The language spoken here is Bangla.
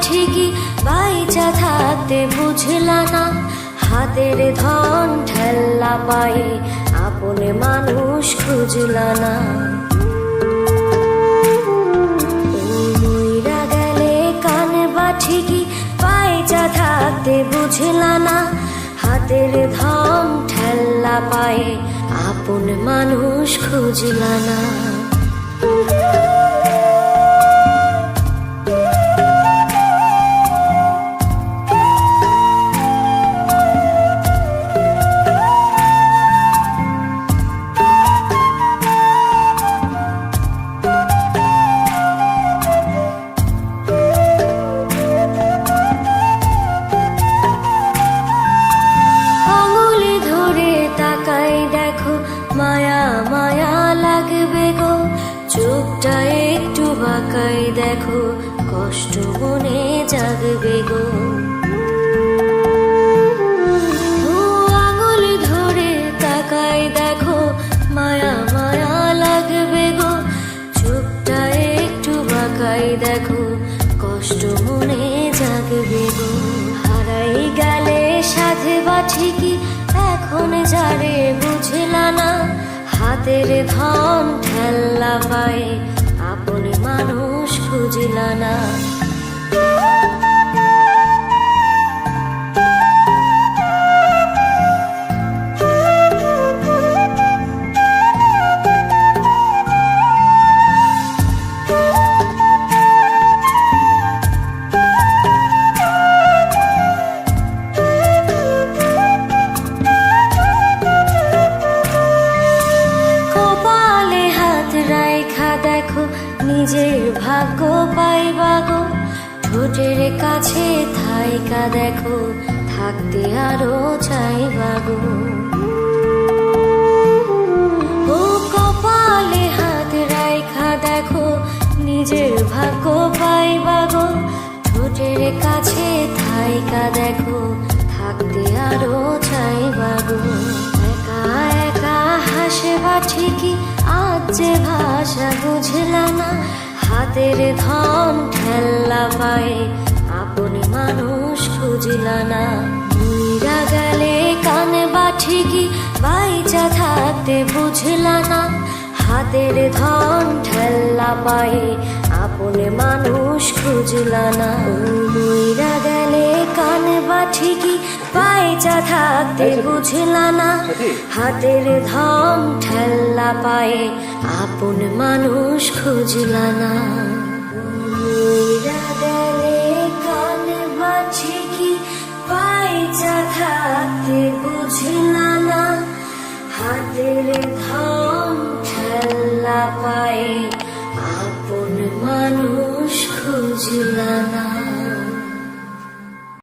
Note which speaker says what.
Speaker 1: ঠিকই বাইচা থাকতে বুঝলা না, হাতের ধন ঠেল্লা পায়ে আপনে মানুষ খুঁজলা না। মইরা গেলে কানে বা ঠিকই বাইচা থাকতে বুঝলা না, হাতের ধন ঠেল্লা পায়ে আপন মানুষ খুঁজলা না। মায়া মায়া লাগবে গো, চোখটা একটু বাঁকাই দেখো, কষ্ট মনে জাগবে গো। আঙুল ধরে তাকাই দেখো, মায়া মায়া লাগবে গো, চোখটা একটু বাঁকাই দেখো, কষ্ট মনে জাগবে গো। হারাই গেলে সাথে বা ঠিকই এখন যারে বুঝলা না, হাতের ধন ঠেল্লা পায়ে আপনি মানুষ খুঁজলা না। দেখো নিজের ভাগ্য পাইবা গো, ঠোঁটের কাছে থাইকা দেখো, থাকতে আরো চাইবা গো। ও কপালে হাত রাইখা দেখো, নিজের ভাগ্য পাইবা গো, ঠোঁটের কাছে থাইকা দেখো, থাকতে আরো চাইবা গো। একা একা হাসবা ঠিকই আজ যে ভাষা বুঝলা না, হাতের ধন ঠেল্লা পায়ে আপনি মানুষ খুঁজলা না। মইরা গেলে কানে বা ঠিকই বাইচা থাকতে বুঝলা না, হাতের ধন ঠেল্লা পায়ে আপনি মানুষ খুঁজলা না। মইরা গেলে কানে বা ঠিকই বাইচা থাকতে বুঝলা না, হাতের ধন ঠেল্লা পায়ে আপন মানুষ খুঁজলা না। মইরা গেলে কানে বা ঠিকই বাইচা থাকতে বুঝলা না, হাতের ধন ঠেল্লা পায়ে আপন মানুষ খুঁজলা না।